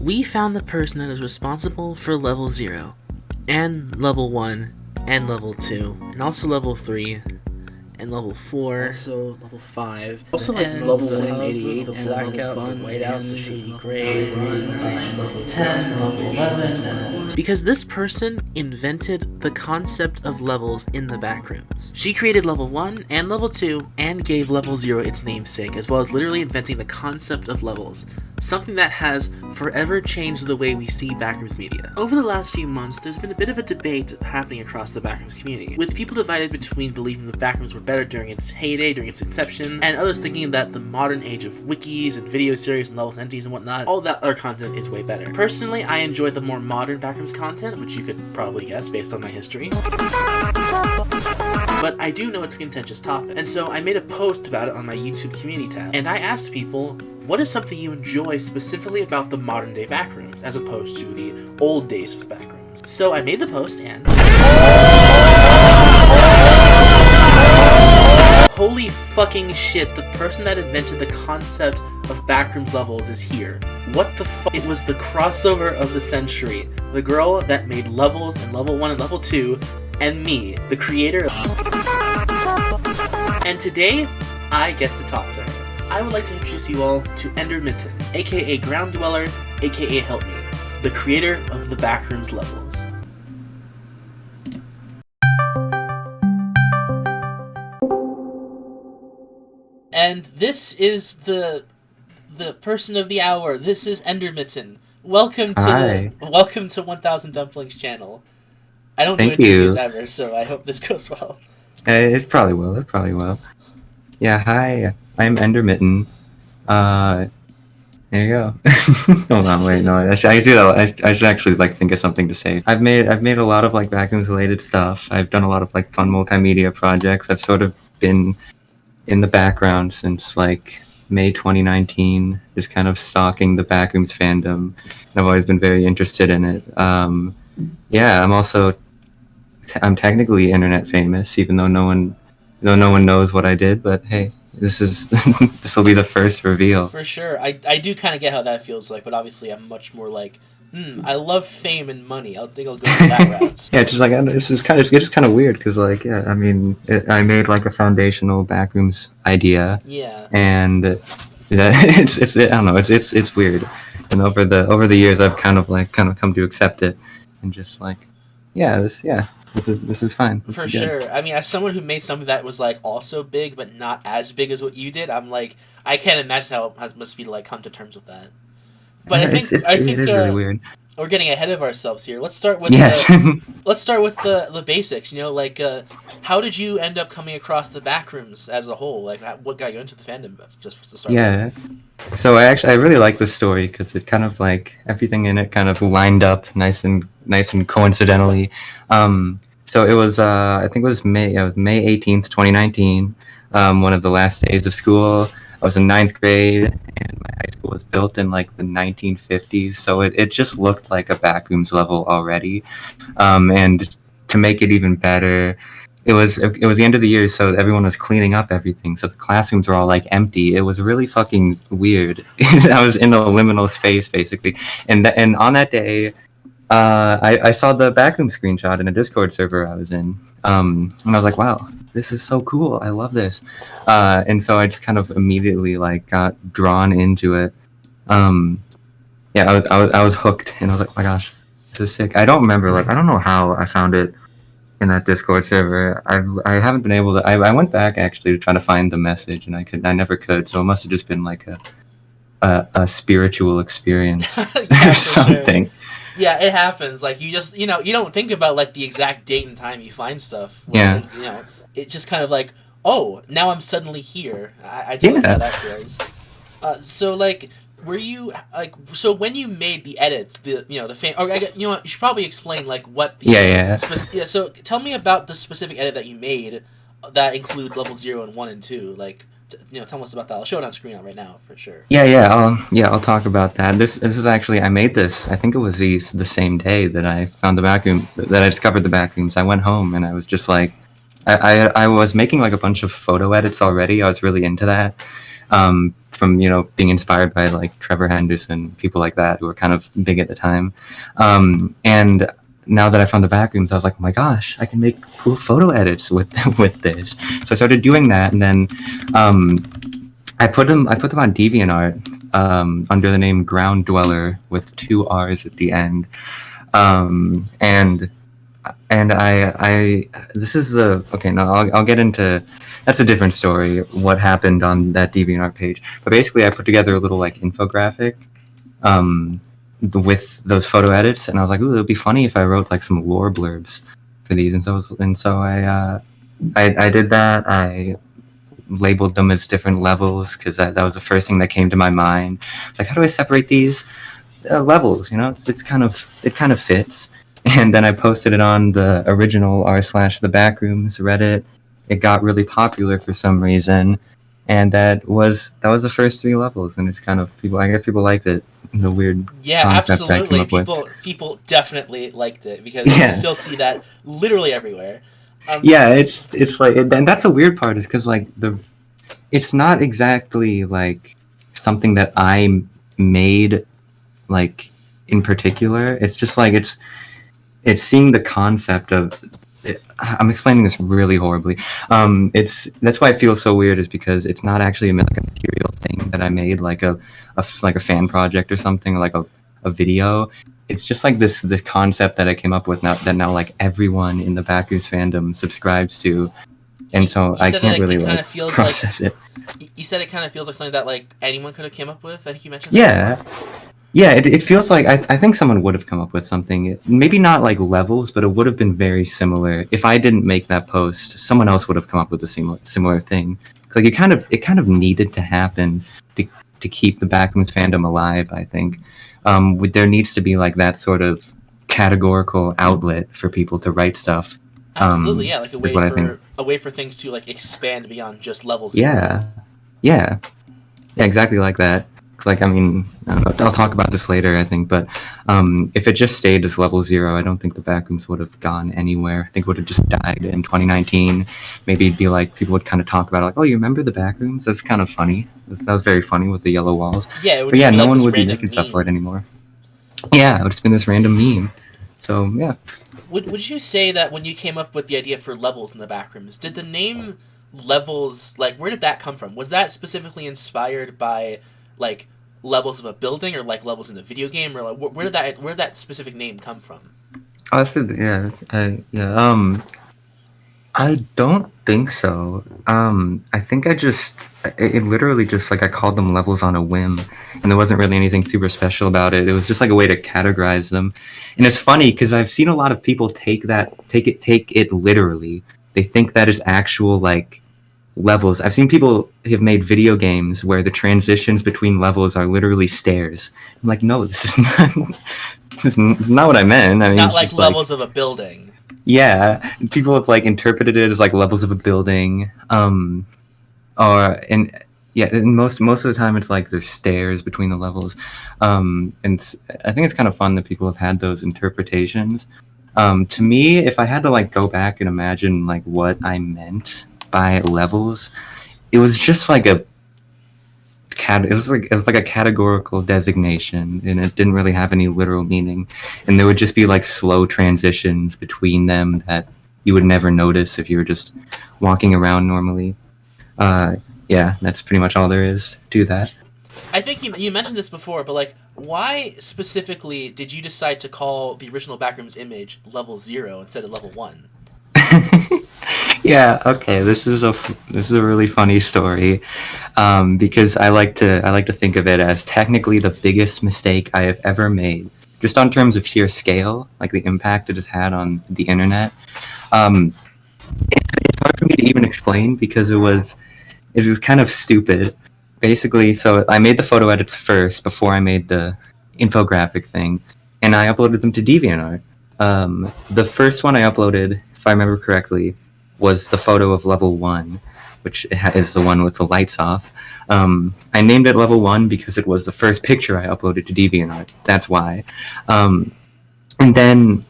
we found the person that is responsible for level 0, and level 1, and level 2, and also level 3, and level 4, also level 5, also like level 188, the blackout, the whiteout, the shady gray, level 10, level 11, because this person invented the concept of levels in the Backrooms. She created level 1 and level 2 and gave level 0 its namesake, as well as literally inventing the concept of levels, something that has forever changed the way we see Backrooms media. Over the last few months, there's been a bit of a debate happening across the Backrooms community, with people divided between believing the Backrooms were better during its heyday, during its inception, and others thinking that the modern age of wikis and video series and levels entities and whatnot, all that other content is way better. Personally, I enjoy the more modern Backrooms content, which you could probably guess based on my history. But I do know it's a contentious topic, and so I made a post about it on my YouTube community tab, and I asked people, what is something you enjoy specifically about the modern day Backrooms, as opposed to the old days of Backrooms? So I made the post, and holy fucking shit, the person that invented the concept of Backrooms levels is here. What the fuck? It was the crossover of the century. The girl that made levels in level 1 and level 2, and me, the creator of... And today, I get to talk to her. I would like to introduce you all to EnderMitten, aka GroundDwellerr, aka Help Me, the creator of the Backrooms levels. And this is the person of the hour. This is EnderMitten. Welcome to 1000 Dumplings channel. I don't do interviews ever, so I hope this goes well. It probably will. Yeah, hi. I'm EnderMitten. There you go. Hold on, wait, no, I should actually think of something to say. I've made a lot of Backrooms related stuff. I've done a lot of fun multimedia projects. I've sort of been in the background since May 2019, just kind of stalking the Backrooms fandom. I've always been very interested in it. Yeah, I'm technically internet famous, even though no one knows what I did. But hey, this will be the first reveal. For sure, I do kind of get how that feels like, but obviously I'm much more I love fame and money. I think I'll go to that route. Yeah, it's just kind of weird because I made a foundational Backrooms idea. Yeah. And it's I don't know, it's weird. And over the years, I've kind of come to accept it, and just this is fine. This For is sure. good. I mean, as someone who made something that was also big but not as big as what you did, I'm I can't imagine how it must be to come to terms with that. But Yeah, I think it is really weird. We're getting ahead of ourselves here. Let's start with the basics. How did you end up coming across the Backrooms as a whole? What got you into the fandom? Just to start. Yeah. So I really like this story because it kind of everything in it kind of lined up nice and coincidentally. So it was I think it was May 18th, 2019. One of the last days of school. I was in 9th grade, and my high school was built in the 1950s, so it just looked like a Backrooms level already. And to make it even better, it was the end of the year, so everyone was cleaning up everything. So the classrooms were all empty. It was really fucking weird. I was in a liminal space basically, and on that day, I saw the Backrooms screenshot in a Discord server I was in, and I was like, wow, this is so cool. I love this. And so I just kind of immediately got drawn into it. Yeah, I was hooked, and I was like, oh my gosh, this is sick. I don't remember, I don't know how I found it in that Discord server. I haven't been able to. I went back actually to try to find the message, and I never could. So it must have just been a spiritual experience or something. Sure. Yeah, it happens. You just you don't think about the exact date and time you find stuff. Yeah. It's just kind of oh, now I'm suddenly here. I do know how that feels. So were you so when you made the edits, the fan, or you should probably explain what the yeah. So tell me about the specific edit that you made that includes level 0 and 1 and 2. Tell us about that. I'll show it on screen right now for sure. I'll talk about that. This is actually, I made this. I think it was the same day that I found the Backroom, that I discovered the Backrooms. I went home and I was just I was making a bunch of photo edits already. I was really into that. from being inspired by like Trevor Henderson, people like that who were kind of big at the time. And now that I found the Backrooms, I was like, oh my gosh, I can make cool photo edits with this. So I started doing that, and then I put them on DeviantArt under the name GroundDwellerr with 2 R's at the end. And I this is I'll get into, that's a different story, what happened on that DeviantArt page. But basically I put together a little like infographic with those photo edits, and I was like, ooh, it would be funny if I wrote like some lore blurbs for these, and so I did that. I labeled them as different levels because that was the first thing that came to my mind. It's like, how do I separate these levels? It kind of fits. And then I posted it on the original r/the Backrooms Reddit. It got really popular for some reason, and that was the first 3 levels. And it's kind of I guess people liked it. The weird concept absolutely. I came up with. People definitely liked it because you still see that literally everywhere. It's like, and that's the weird part, is because like it's not exactly like something that I made like in particular. It's just like it's seeing the concept of it. I'm explaining this really horribly. That's why it feels so weird, is because it's not actually like a material thing that I made, like a fan project or something, or like a video. It's just like this concept that I came up with now like everyone in the Backrooms fandom subscribes to, and so I can't really like process it. You said it kind of feels like something that like anyone could have came up with. I think you mentioned. Yeah, it feels like I think someone would have come up with something, maybe not like levels, but it would have been very similar. If I didn't make that post, someone else would have come up with a similar thing. Like it kind of needed to happen to keep the Backrooms fandom alive, I think. There needs to be like that sort of categorical outlet for people to write stuff. Absolutely, like a way for things to like expand beyond just levels. Yeah, exactly like that. Like, I mean, I'll talk about this later, I think, but if it just stayed as level 0, I don't think the Backrooms would have gone anywhere. I think it would have just died in 2019. Maybe it'd be like, people would kind of talk about it, like, oh, you remember the Backrooms? That's kind of funny. That was very funny with the yellow walls. Yeah, but yeah, no one would be making stuff for it anymore. Yeah, it would just been this random meme. So, yeah. Would you say that when you came up with the idea for levels in the Backrooms, did the name levels, like, where did that come from? Was that specifically inspired by like levels of a building, or like levels in a video game, or like where did that specific name come from? I don't think so. I think it literally just like I called them levels on a whim, and there wasn't really anything super special about it. It was just like a way to categorize them. And it's funny because I've seen a lot of people take it literally. They think that is actual like levels. I've seen people have made video games where the transitions between levels are literally stairs. I'm like, no, this is not what I meant. I mean, not like levels of a building. Yeah, people have like interpreted it as like levels of a building, and most of the time it's like there's stairs between the levels, and I think it's kind of fun that people have had those interpretations. To me, if I had to like go back and imagine like what I meant by levels, it was just like it was like a categorical designation, and it didn't really have any literal meaning, and there would just be like slow transitions between them that you would never notice if you were just walking around normally. That's pretty much all there is to that. I think you mentioned this before, but like, why specifically did you decide to call the original Backrooms image level 0 instead of level 1? Yeah, okay. This is a really funny story, because I like to think of it as technically the biggest mistake I have ever made, just on terms of sheer scale, like the impact it has had on the internet. It's hard for me to even explain because it was kind of stupid. Basically, so I made the photo edits first before I made the infographic thing, and I uploaded them to DeviantArt. The first one I uploaded, if I remember correctly, was the photo of level 1, which is the one with the lights off. I named it level 1 because it was the first picture I uploaded to DeviantArt. That's why. And then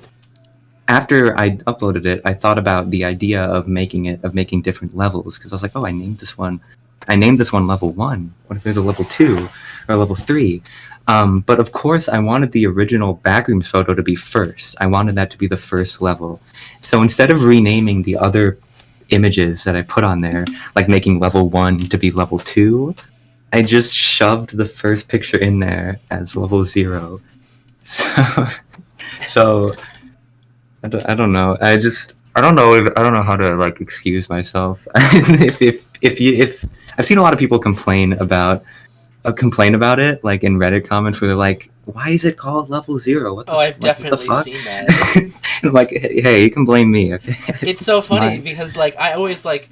after I uploaded it, I thought about the idea of making different levels, because I was like, oh, I named this one I named this one level 1. What if there's a level 2 or a level 3? But of course, I wanted the original Backrooms photo to be first. I wanted that to be the first level. So instead of renaming the other images that I put on there, like making level 1 to be level 2, I just shoved the first picture in there as level 0. So I don't know. I don't know how to like excuse myself. if I've seen a lot of people complain about it, like in Reddit comments where they're like, "Why is it called level 0? I've definitely seen that. I'm like, hey, you can blame me. Okay? It's so funny because like I always like.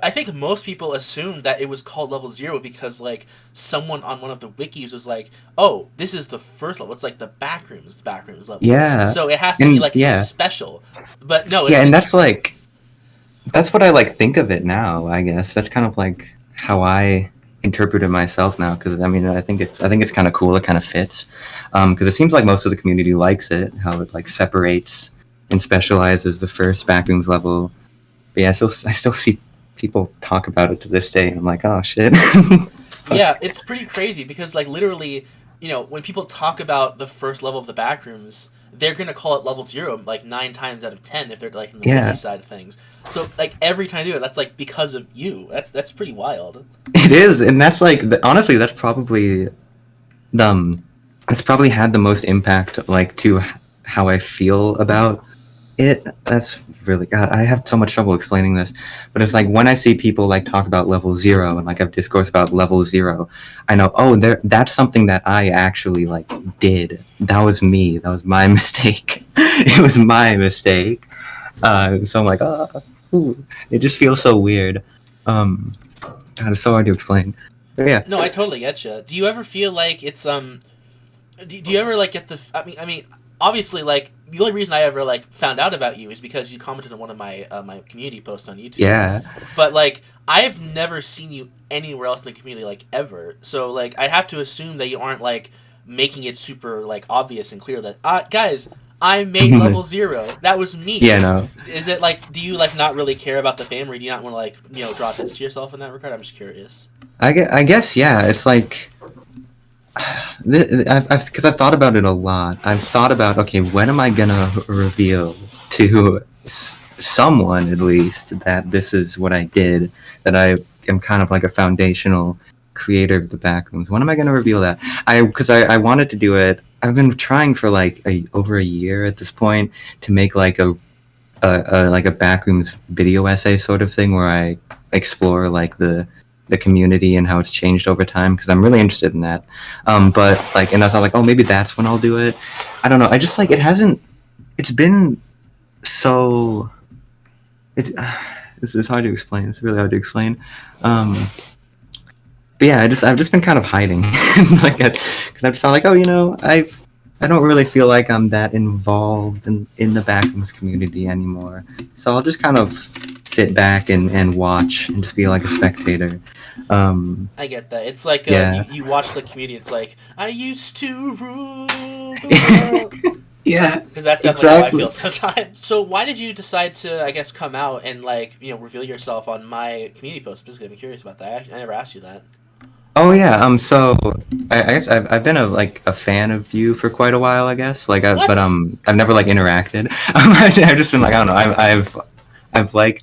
I think most people assumed that it was called level 0 because like someone on one of the wikis was like, "Oh, this is the first level. It's like the Backrooms level." Yeah. So it has to be like special. But no. Yeah, and that's what I like think of it now. I guess that's kind of like how I interpret it myself now. Because I mean, I think it's kind of cool. It kind of fits. Because it seems like most of the community likes it. How it like separates and specializes the first Backrooms level. But yeah, I still see people talk about it to this day, and I'm like, oh shit. Yeah, it's pretty crazy because like literally, you know, when people talk about the first level of the Backrooms, they're gonna call it level 0 like 9 times out of 10 if they're like in the wiki side of things. So like every time I do it, that's like because of you. That's pretty wild. It is, and that's like honestly, that's probably had the most impact like to how I feel about it. That's really, God, I have so much trouble explaining this, but it's like when I see people like talk about level 0 and like have discourse about level 0, I know, oh, that's something that I actually like did. That was me. That was my mistake. It was my mistake. So I'm like, it just feels so weird. God, it's so hard to explain. But yeah. No, I totally get you. Do you ever feel like it's do you ever like get the? I mean, obviously, like the only reason I ever like found out about you is because you commented on one of my my community posts on YouTube. Yeah. But like, I've never seen you anywhere else in the community, like ever. So like, I'd have to assume that you aren't like making it super like obvious and clear that guys, I made level 0. That was me. Yeah, no. Is it like, do you like not really care about the fame, or do you not want to like, you know, draw attention to yourself in that regard? I'm just curious. I guess yeah. It's like because I've thought about it a lot. I've thought about, okay, when am I gonna reveal to someone at least that this is what I did, that I am kind of like a foundational creator of the Backrooms. When am I gonna reveal that? Because I wanted to do it. I've been trying for like over a year at this point to make like a Backrooms video essay sort of thing where I explore like the community and how it's changed over time, because I'm really interested in that. But like, and I thought like, oh, maybe that's when I'll do it. I don't know. I just like, it's been so, it's hard to explain. It's really hard to explain. But yeah, I've just been kind of hiding, like, because I've just thought like, oh, you know, I don't really feel like I'm that involved in the Backrooms community anymore. So I'll just kind of sit back and watch and just be like a spectator. I get that. It's like you watch the community. It's like, I used to rule the world. Yeah, because that's definitely how I feel sometimes. So why did you decide to, I guess, come out and like, you know, reveal yourself on my community post specifically? I'm curious about that. I never asked you that. Oh yeah. So I guess I've been a fan of you for quite a while. I guess like I've never like interacted. I've just been like, I don't know. I like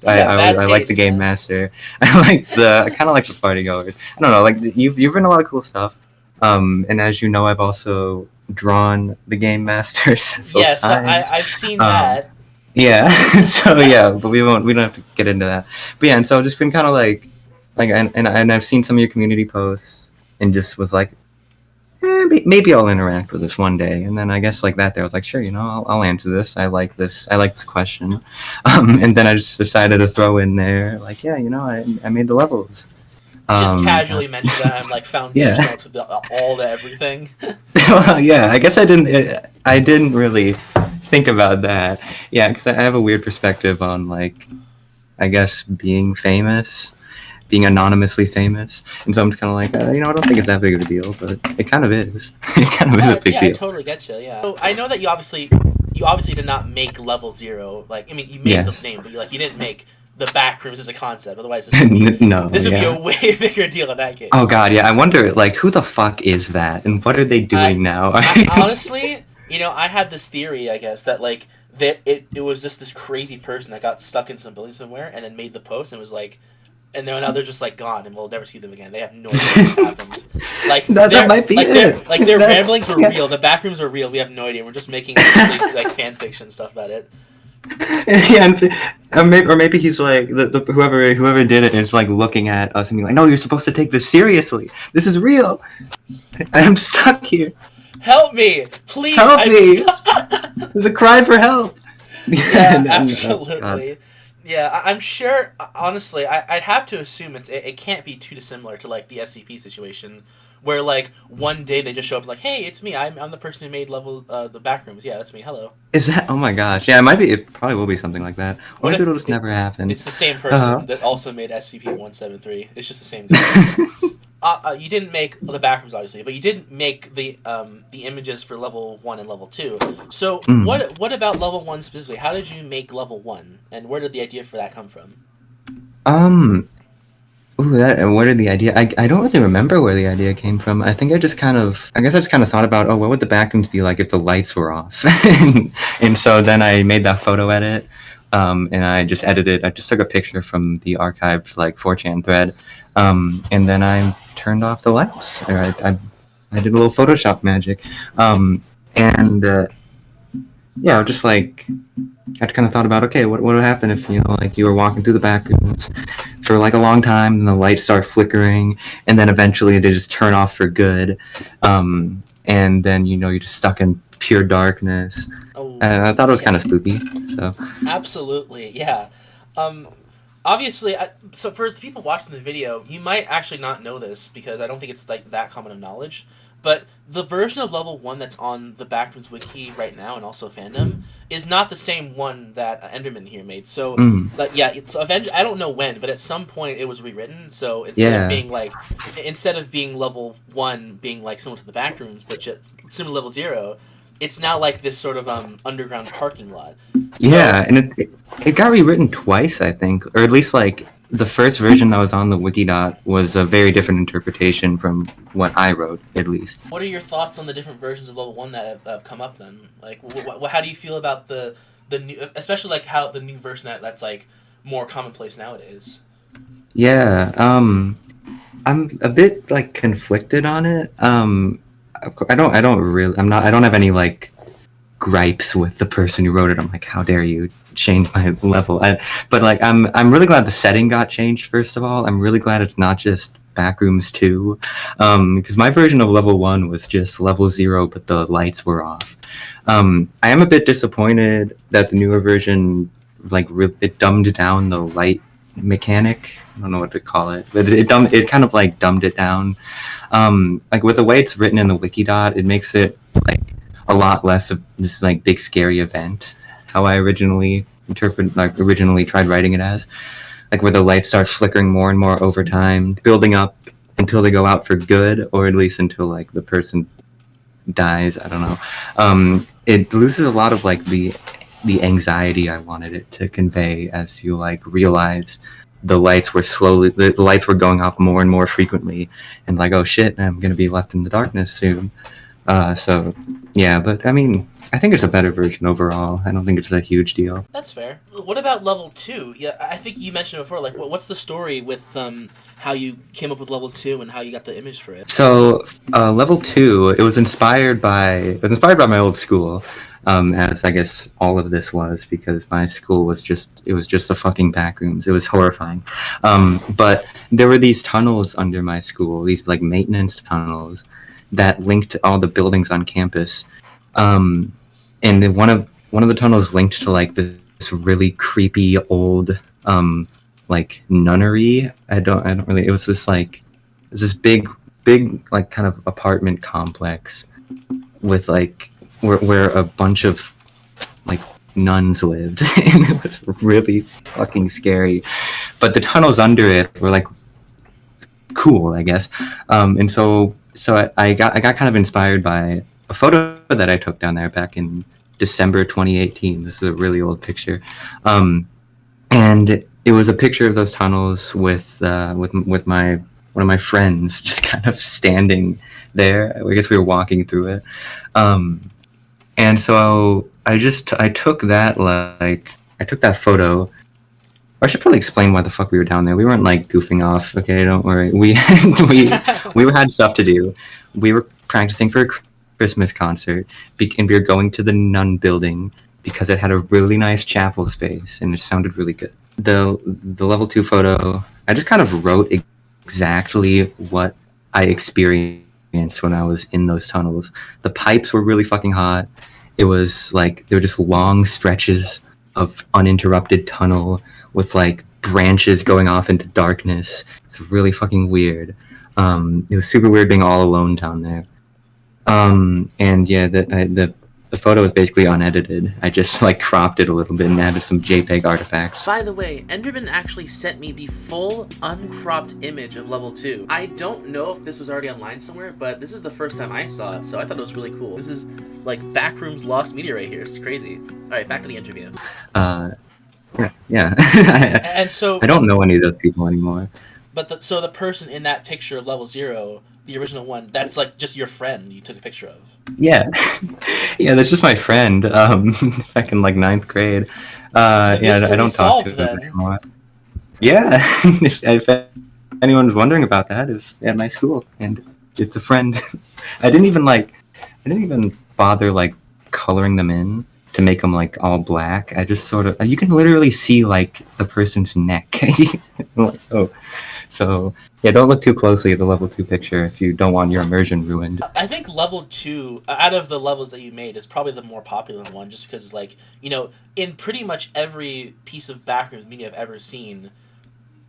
the Game Master. I kind of like the party goers. I don't know, like you've written a lot of cool stuff. And as you know, I've also drawn the Game Master several times. I've seen that. Yeah. So yeah, but we don't have to get into that. But yeah, and so I've just been kind of like and I've seen some of your community posts and just was like, maybe I'll interact with this one day. And then I guess like that day I was like, sure, you know, I'll answer this. I like this question. And then I just decided to throw in there like, yeah, you know, I made the levels. Just casually mention that I'm like foundational to all the everything. Well, yeah, I guess I didn't really think about that. Yeah, because I have a weird perspective on like, I guess being famous. Being anonymously famous, and so I'm just kind of like, you know, I don't think it's that big of a deal, but it kind of is. It kind of is a big deal. I totally get you. Yeah. So I know that you obviously did not make level 0. Like, I mean, you made the name, but you didn't make the Backrooms as a concept. Otherwise, this would be, No, this would be yeah. a way bigger deal in that case. Oh god, yeah. I wonder, like, who the fuck is that, and what are they doing now? Honestly, I had this theory, I guess, that like that it was just this crazy person that got stuck in some building somewhere and then made the post and was like, and then now they're just like gone and we'll never see them again. They have no idea what happened. Like that might be it. Like their ramblings were real. The Backrooms are real. We have no idea. We're just making like fan fiction stuff about it. Yeah, or maybe he's like whoever did it is like looking at us and being like, "No, you're supposed to take this seriously. This is real. I'm stuck here. Help me, please! Help me! Stuck. There's a cry for help." Yeah, absolutely. Yeah, I'm sure. Honestly, I'd have to assume it can't be too dissimilar to like the SCP situation, where like one day they just show up like, "Hey, it's me. I'm the person who made the Backrooms. Yeah, that's me. Hello." Is that? Oh my gosh! Yeah, it might be. It probably will be something like that. Or maybe it'll just never happen. It's the same person that also made SCP-173. It's just the same guy. You didn't make the Backrooms, obviously, but you didn't make the images for level 1 and level 2. So what about level 1 specifically? How did you make level 1, and where did the idea for that come from? Where did the idea? I don't really remember where the idea came from. I think I just kind of thought about, what would the Backrooms be like if the lights were off? and so then I made that photo edit, and I just edited. I just took a picture from the archived like 4chan thread, and then I turned off the lights. I did a little Photoshop magic, and yeah, just like I kind of thought about, okay, what would happen if like you were walking through the Backrooms for like a long time, and the lights start flickering, and then eventually they just turn off for good, and then you're just stuck in pure darkness. And I thought it was kind of spooky. So absolutely, yeah. Obviously, so for the people watching the video, you might actually not know this because I don't think it's like that common of knowledge. But the version of level 1 that's on the Backrooms wiki right now and also fandom is not the same one that EnderMitten here made. So, yeah, it's I don't know when, but at some point it was rewritten. So instead of being level 1 being like similar to the Backrooms, but just similar to level 0, it's now like this sort of underground parking lot. Yeah, and it got rewritten twice, I think, or at least like the first version that was on the Wikidot was a very different interpretation from what I wrote, at least. What are your thoughts on the different versions of level 1 that have come up then? Like, how do you feel about the new, especially like how the new version that's like more commonplace nowadays? Yeah, I'm a bit like conflicted on it. Of course, I don't have any like gripes with the person who wrote it. I'm like, how dare you change my level? But like, I'm really glad the setting got changed. First of all, I'm really glad it's not just Backrooms 2, because my version of level 1 was just level 0, but the lights were off. I am a bit disappointed that the newer version it dumbed down the light mechanic. I don't know what to call it, but it kind of like dumbed it down. Like with the way it's written in the Wikidot, it makes it like a lot less of this like big scary event. How I originally tried writing it as, like where the lights start flickering more and more over time, building up until they go out for good, or at least until like the person dies. I don't know. It loses a lot of like the anxiety I wanted it to convey as you like realize the lights were going off more and more frequently, and like, oh shit, I'm gonna be left in the darkness soon. So yeah, but I mean, I think it's a better version overall. I don't think it's a huge deal. That's fair. What about level 2? Yeah, I think you mentioned before, like, what's the story with how you came up with level 2 and how you got the image for it? So level 2, it was inspired by my old school, as I guess all of this was, because my school was just the fucking Backrooms. It was horrifying. But there were these tunnels under my school, these like maintenance tunnels that linked all the buildings on campus. And then one of the tunnels linked to like this really creepy old like nunnery. I don't really. It was this big like kind of apartment complex with like where a bunch of like nuns lived, and it was really fucking scary. But the tunnels under it were like cool, I guess. And so I got kind of inspired by a photo that I took down there back in December 2018. This is a really old picture. And it was a picture of those tunnels with my one of my friends just kind of standing there. I guess we were walking through it, and so I took that I took that photo. I should probably explain why the fuck we were down there. We weren't like goofing off. Okay, don't worry. We we had stuff to do. We were practicing for a Christmas concert, and we were going to the Nun building because it had a really nice chapel space and it sounded really good. The level 2 photo, I just kind of wrote exactly what I experienced when I was in those tunnels. The pipes were really fucking hot. It was like there were just long stretches of uninterrupted tunnel with like branches going off into darkness. It's really fucking weird. It was super weird being all alone down there. And yeah, the photo is basically unedited. I just like cropped it a little bit and added some JPEG artifacts. By the way, EnderMitten actually sent me the full uncropped image of level 2. I don't know if this was already online somewhere, but this is the first time I saw it, so I thought it was really cool. This is like Backrooms lost media right here. It's crazy. Alright, back to the interview. Yeah. And so I don't know any of those people anymore. But so the person in that picture of level 0, the original one, that's like just your friend you took a picture of. Yeah, yeah, that's just my friend. Back in like 9th grade. Yeah, I don't talk to him anymore. Yeah, if anyone's wondering about that, it's at my school, and it's a friend. I didn't even bother like coloring them in to make them like all black. I just sort of, you can literally see like the person's neck. Oh, so yeah, don't look too closely at the level 2 picture if you don't want your immersion ruined. I think level 2, out of the levels that you made, is probably the more popular one, just because, like, you know, in pretty much every piece of Backrooms media I've ever seen,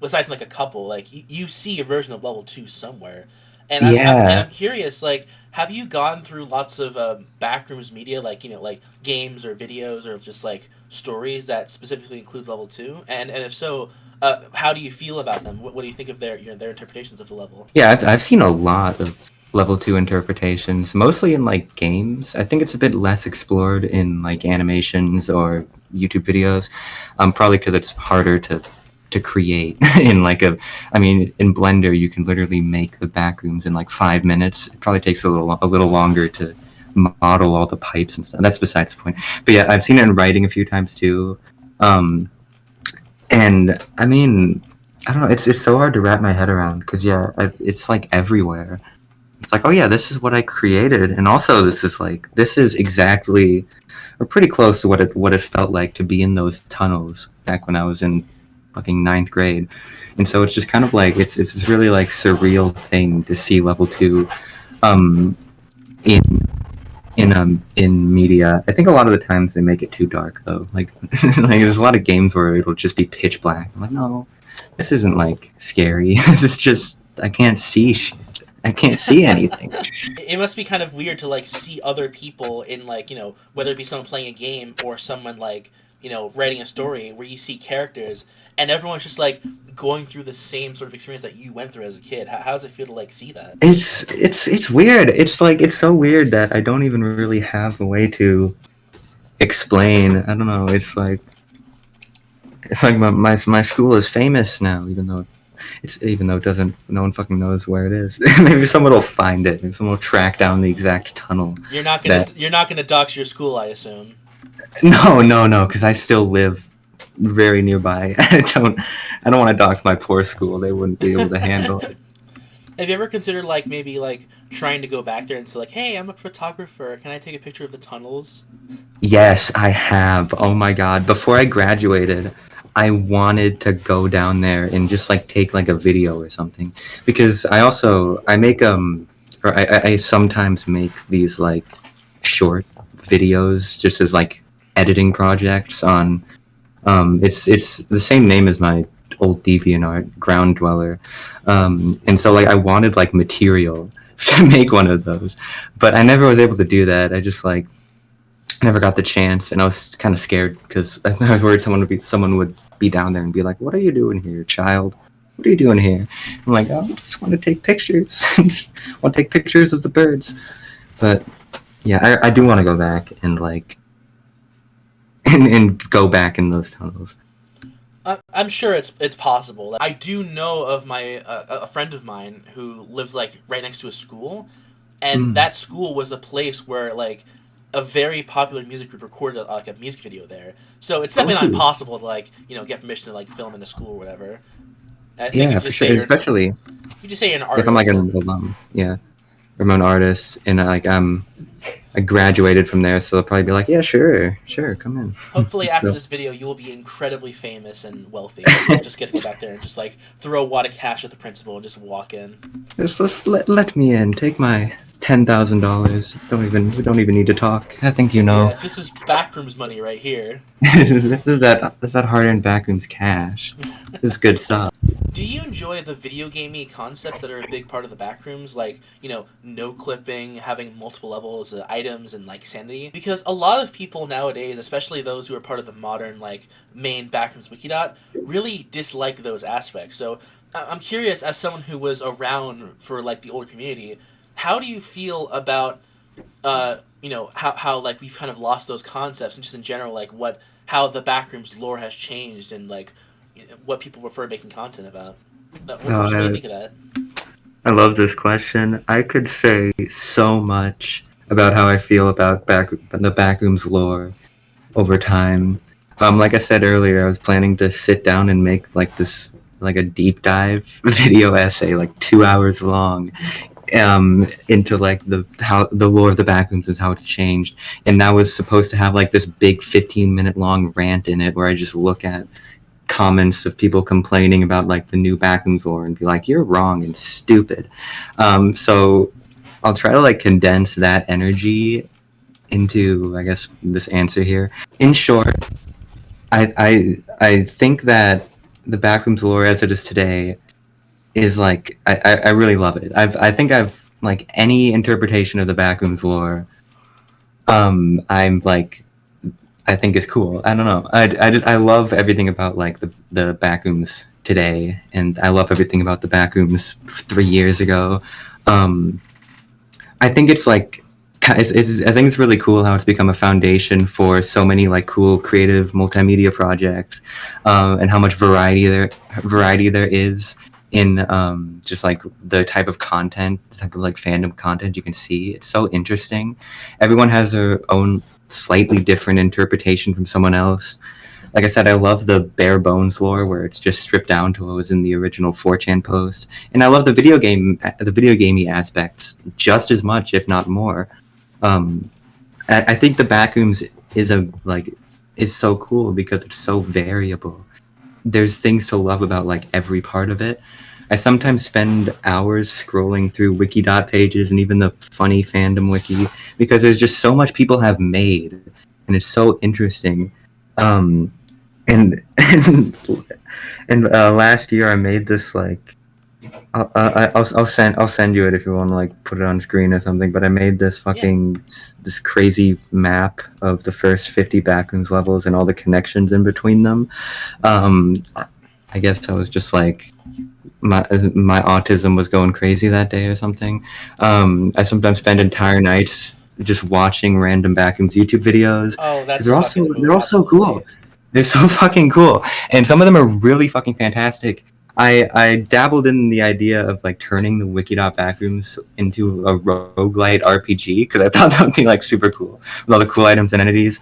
aside from like a couple, like you see a version of level 2 somewhere. And I'm curious, like, have you gone through lots of Backrooms media, like, you know, like games or videos or just like stories that specifically includes level 2? And if so, how do you feel about them? What do you think of their interpretations of the level? Yeah, I've seen a lot of level 2 interpretations, mostly in like games. I think it's a bit less explored in like animations or YouTube videos, probably because it's harder to create in like in Blender you can literally make the Backrooms in like 5 minutes. It probably takes a little longer to model all the pipes and stuff. That's besides the point. But yeah, I've seen it in writing a few times too. And I mean, I don't know, it's so hard to wrap my head around because it's like everywhere. It's like, oh yeah, this is what I created, and also this is exactly or pretty close to what it felt like to be in those tunnels back when I was in fucking 9th grade. And so it's just kind of like it's this really like surreal thing to see level 2 in media. I think a lot of the times they make it too dark though. Like like there's a lot of games where it'll just be pitch black. I'm like, no, this isn't like scary. This is just I can't see shit. I can't see anything. It must be kind of weird to like see other people in like, you know, whether it be someone playing a game or someone like, you know, writing a story where you see characters and everyone's just like going through the same sort of experience that you went through as a kid. How does it feel to like see that? It's weird. It's like it's so weird that I don't even really have a way to explain. I don't know. It's like my school is famous now, even though it doesn't. No one fucking knows where it is. Maybe someone will find it. Maybe someone will track down the exact tunnel. You're not gonna dox your school, I assume. No, because I still live very nearby. I don't want to dox my poor school. They wouldn't be able to handle it. Have you ever considered like maybe like trying to go back there and say like, hey, I'm a photographer. Can I take a picture of the tunnels? Yes, I have. Oh my god! Before I graduated, I wanted to go down there and just like take like a video or something, because I make or I sometimes make these like short videos just as like editing projects on it's the same name as my old DeviantArt, GroundDwellerr, and so like I wanted like material to make one of those, but I never was able to do that. I just like never got the chance, and I was kind of scared because I was worried someone would be down there and be like, "What are you doing here, child? What are you doing here?" I'm like, "Oh, I just want to take pictures. Want to take pictures of the birds." But yeah, I do want to go back and like and go back in those tunnels. I'm sure it's possible. I do know of a friend of mine who lives like right next to a school, and Mm. that school was a place where like a very popular music group recorded like a music video there. So it's definitely not Ooh. impossible to like get permission to like film in a school or whatever. I think Yeah, for sure. Especially you just say you're an if I'm like artist. an alum. Yeah, I'm an artist, and I graduated from there, so they'll probably be like, yeah, sure, come in. Hopefully, after So, this video, you will be incredibly famous and wealthy, and you'll just get to go back there and just like throw a wad of cash at the principal and just walk in. just let me in. Take my $10,000. We don't even need to talk. I think you know. Yes, this is Backrooms money right here. This is that hard-earned Backrooms cash. This is good stuff. Do you enjoy the video gamey concepts that are a big part of the Backrooms, like no clipping, having multiple levels of items, and like sanity? Because a lot of people nowadays, especially those who are part of the modern like main Backrooms Wikidot, really dislike those aspects. So I'm curious, as someone who was around for like the older community, how do you feel about how like we've kind of lost those concepts, and just in general like how the Backrooms lore has changed, and like what people prefer making content about. What do you think of that? I love this question. I could say so much about how I feel about the Backrooms lore over time. Like I said earlier, I was planning to sit down and make like a deep dive video essay, like 2 hours long, into like the lore of the Backrooms and how it's changed. And that was supposed to have like this big 15-minute long rant in it where I just look at comments of people complaining about like the new Backrooms lore and be like, you're wrong and stupid. So I'll try to like condense that energy into, I guess, this answer here. In short, I think that the Backrooms lore as it is today is like I really love it. I think I've like any interpretation of the Backrooms lore. I'm like I think is cool. I don't know. I love everything about like the Backrooms today, and I love everything about the Backrooms 3 years ago. I think it's like I think it's really cool how it's become a foundation for so many like cool creative multimedia projects, and how much variety there is in just like the type of content, the type of like fandom content you can see. It's so interesting. Everyone has their own slightly different interpretation from someone else. Like I said, I love the bare bones lore where it's just stripped down to what was in the original 4chan post, and I love the video gamey aspects just as much, if not more. I think the Backrooms is so cool because it's so variable. There's things to love about like every part of it. I sometimes spend hours scrolling through Wikidot pages and even the funny fandom wiki because there's just so much people have made, and it's so interesting. And last year I made this like I'll send you it if you want to like put it on screen or something. But I made this fucking this crazy map of the first 50 Backrooms levels and all the connections in between them. I guess I was just like my autism was going crazy that day or something. I sometimes spend entire nights just watching random Backrooms YouTube videos. Oh, that's they're all so cool. They're so fucking cool, and some of them are really fucking fantastic. I dabbled in the idea of like turning the Wikidot Backrooms into a roguelite RPG because I thought that would be like super cool with all the cool items and entities.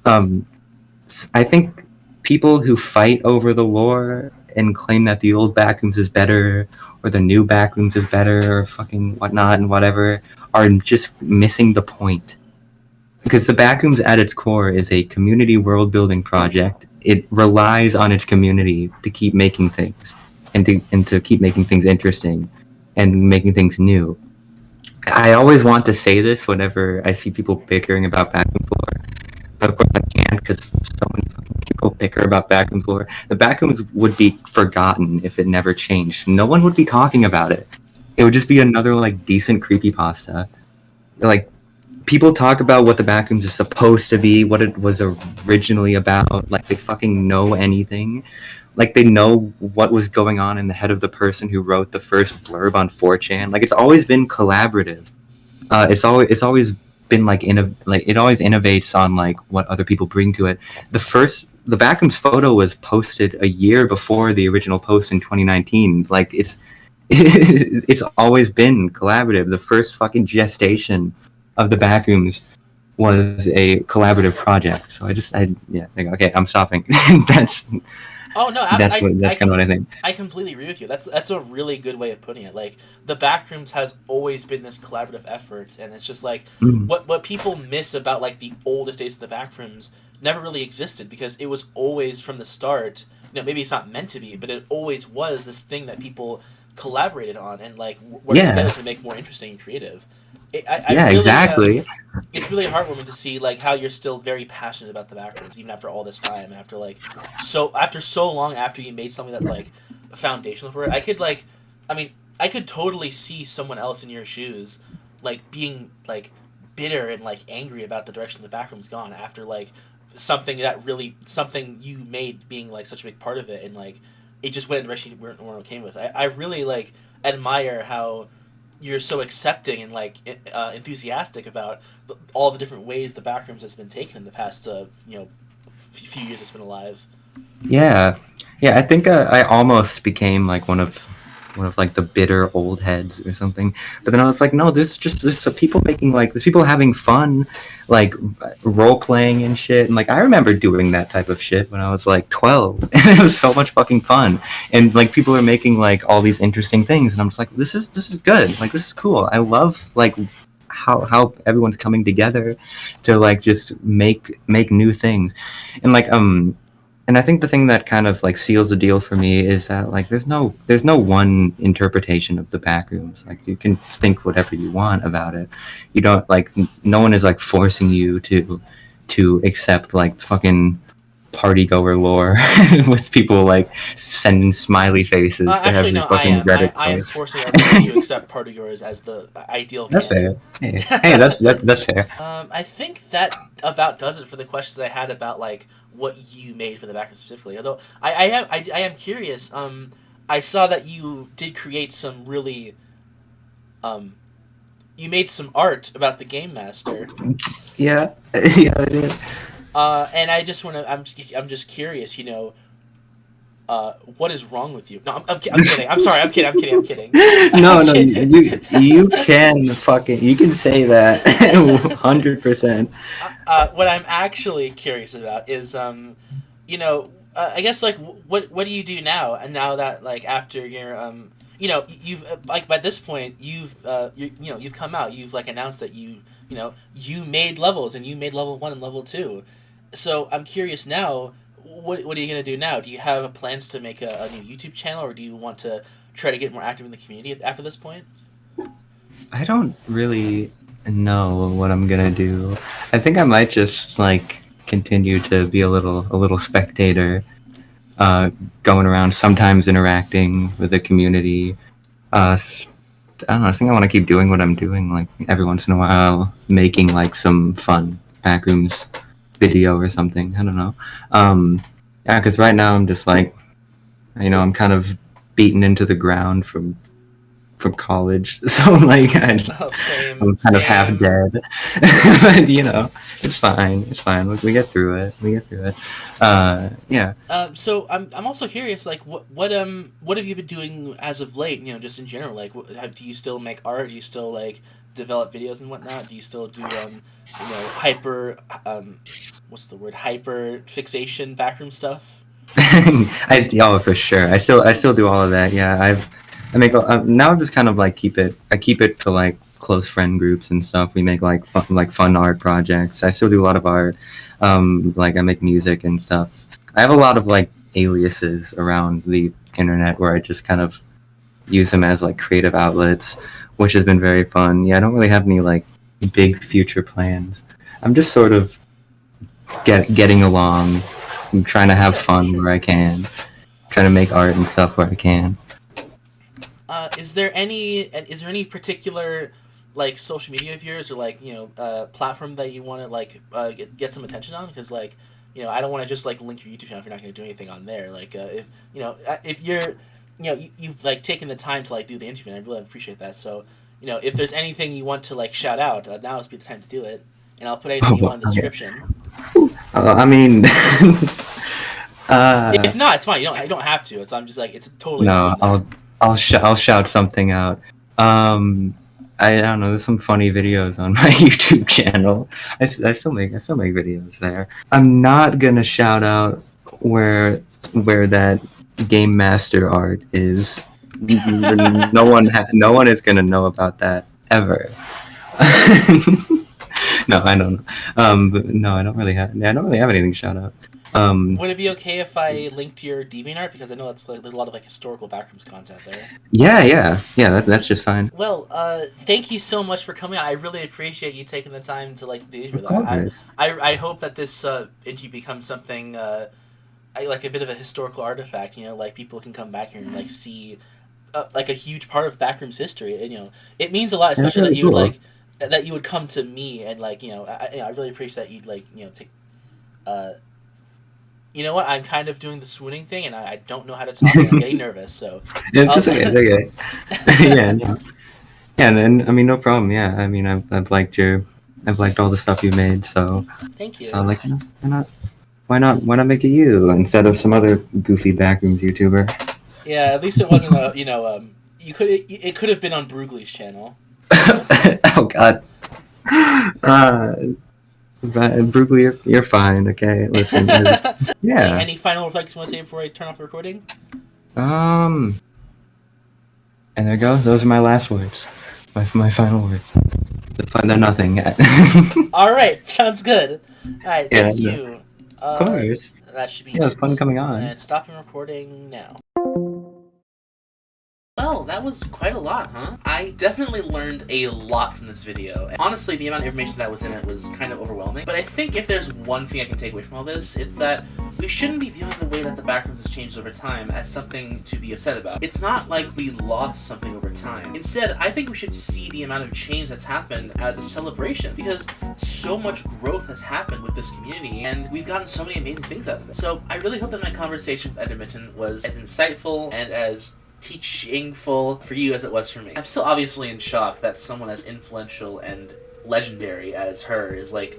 I think people who fight over the lore and claim that the old Backrooms is better or the new Backrooms is better or fucking whatnot and whatever are just missing the point. Because the Backrooms at its core is a community world building project. It relies on its community to keep making things and to keep making things interesting and making things new. I always want to say this whenever I see people bickering about Backrooms lore, but of course I can't because so many fucking people bicker about Backrooms lore. The Backrooms would be forgotten if it never changed. No one would be talking about it. It would just be another like decent creepypasta. Like people talk about what the Backrooms is supposed to be, what it was originally about, like they fucking know anything. Like they know what was going on in the head of the person who wrote the first blurb on 4chan. Like it's always been collaborative. It's always been like it always innovates on like what other people bring to it. The first the Backrooms photo was posted a year before the original post in 2019. Like it's always been collaborative. The first fucking gestation of the Backrooms was a collaborative project. So okay, I'm stopping. that's Oh no, that's kind of what I think. I completely agree with you. That's a really good way of putting it. Like the Backrooms has always been this collaborative effort, and it's just like what people miss about like the oldest days of the Backrooms never really existed because it was always from the start. Maybe it's not meant to be, but it always was this thing that people collaborated on and like worked together to make more interesting and creative. Exactly. It's really heartwarming to see like how you're still very passionate about the Backrooms even after all this time, after so long after you made something that's like foundational for it. I could totally see someone else in your shoes like being like bitter and like angry about the direction the Backroom's gone after like something you made being like such a big part of it, and like it just went in a direction you weren't okay with. I really like admire how you're so accepting and like enthusiastic about all the different ways the Backrooms has been taken in the past few years it's been alive. Yeah, I think I almost became like one of like the bitter old heads or something. But then I was like, no, there's people making like there's people having fun, like role playing and shit. And like I remember doing that type of shit when I was like 12, and it was so much fucking fun. And like people are making like all these interesting things, and I'm just like, this is good. Like this is cool. I love like how everyone's coming together to like just make new things, and like and I think the thing that kind of like seals the deal for me is that like there's no one interpretation of the Backrooms. Like you can think whatever you want about it. You don't like no one is like forcing you to accept like fucking party goer lore with people like sending smiley faces to Actually, every no, fucking Reddit I am forcing everyone to accept party goers as the ideal That's candidate. fair. Hey, that's fair. I think that about does it for the questions I had about like what you made for the Backrooms specifically. Although I am curious. I saw that you did create some really you made some art about the Game Master. Yeah, yeah, I did. And I just want to. I'm just curious. What is wrong with you? No, I'm kidding. I'm sorry. I'm kidding. No, you can say that 100%. What I'm actually curious about is, I guess like what do you do now? And now that like after your you've like by this point you've come out. You've like announced that you made levels and you made level 1 and level 2. So I'm curious now. What are you gonna do now? Do you have plans to make a new YouTube channel, or do you want to try to get more active in the community after this point? I don't really know what I'm gonna do. I think I might just like continue to be a little spectator, going around, sometimes interacting with the community. I don't know. I think I want to keep doing what I'm doing, like every once in a while, making like some fun Backrooms video or something. I don't know. Yeah, because right now I'm just like, I'm kind of beaten into the ground from college, so like I'm kind of half dead. But it's fine. Look, we get through it. Yeah. So I'm also curious, like what have you been doing as of late? Just in general, like do you still make art? Do you still like develop videos and whatnot? Do you still do hyper hyper fixation backroom stuff? For sure. I still do all of that. Yeah, now I'm just kind of like I keep it to like close friend groups and stuff. We make like fun art projects. I still do a lot of art. Like I make music and stuff. I have a lot of like aliases around the internet where I just kind of use them as like creative outlets, which has been very fun. Yeah, I don't really have any like big future plans. I'm just sort of getting along. I'm trying to have fun where I can. Trying to make art and stuff where I can. Is there any particular like social media of yours or like platform that you want to like get some attention on? Because like I don't want to just like link your YouTube channel if you're not going to do anything on there. Like if you're you've like taken the time to like do the interview, and I really appreciate that. So if there's anything you want to like shout out, now would be the time to do it, and I'll put anything you want in the description. I mean, If not, it's fine. I don't have to. I'm just like, it's totally. No, I'll shout something out. I don't know. There's some funny videos on my YouTube channel. I still make videos there. I'm not gonna shout out where that game master art is. No one is gonna know about that ever. No, I don't know. But no, I don't really have anything to shout out. Would it be okay if I linked your DeviantArt, because I know that's there's a lot of like historical Backrooms content there? Yeah. That's just fine. Well, thank you so much for coming. I really appreciate you taking the time to like do Of course. I hope that this interview becomes something like a bit of a historical artifact. Like people can come back here and like see like a huge part of Backrooms history. And it means a lot, especially really that you would cool. like that you would come to me and like I really appreciate that you'd like take. You know what? I'm kind of doing the swooning thing, and I don't know how to talk. And I'm getting nervous, so. It's okay. Yeah, no. Yeah, and I mean, no problem. Yeah, I mean, I've liked all the stuff you made. So. Thank you. So I'm like, why not make it you instead of some other goofy Backrooms YouTuber? Yeah, at least it wasn't it could have been on Brugley's channel. Oh God. But Brugley, you're fine. Okay, listen. Yeah. Any final reflections you want to say before I turn off the recording? And there you go. Those are my last words. My final words. They're nothing yet. All right, sounds good. All right, thank you. Of course. That should be. Yeah, it was fun coming on. And stopping recording now. Well, that was quite a lot, huh? I definitely learned a lot from this video. Honestly, the amount of information that was in it was kind of overwhelming. But I think if there's one thing I can take away from all this, it's that we shouldn't be viewing the way that the Backrooms has changed over time as something to be upset about. It's not like we lost something over time. Instead, I think we should see the amount of change that's happened as a celebration, because so much growth has happened with this community, and we've gotten so many amazing things out of it. So I really hope that my conversation with EnderMitten was as insightful and as teachingful for you as it was for me. I'm still obviously in shock that someone as influential and legendary as her is like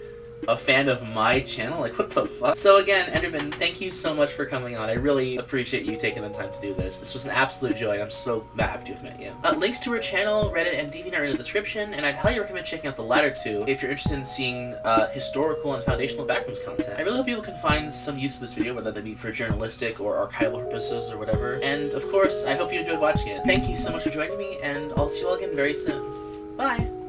a fan of my channel. Like, what the fuck? So again, EnderMitten, thank you so much for coming on. I really appreciate you taking the time to do this. This was an absolute joy, and I'm so happy to have met you. Links to her channel, Reddit, and DeviantArt are in the description, and I'd highly recommend checking out the latter two if you're interested in seeing historical and foundational Backrooms content. I really hope people can find some use of this video, whether that be for journalistic or archival purposes or whatever. And of course, I hope you enjoyed watching it. Thank you so much for joining me, and I'll see you all again very soon. Bye!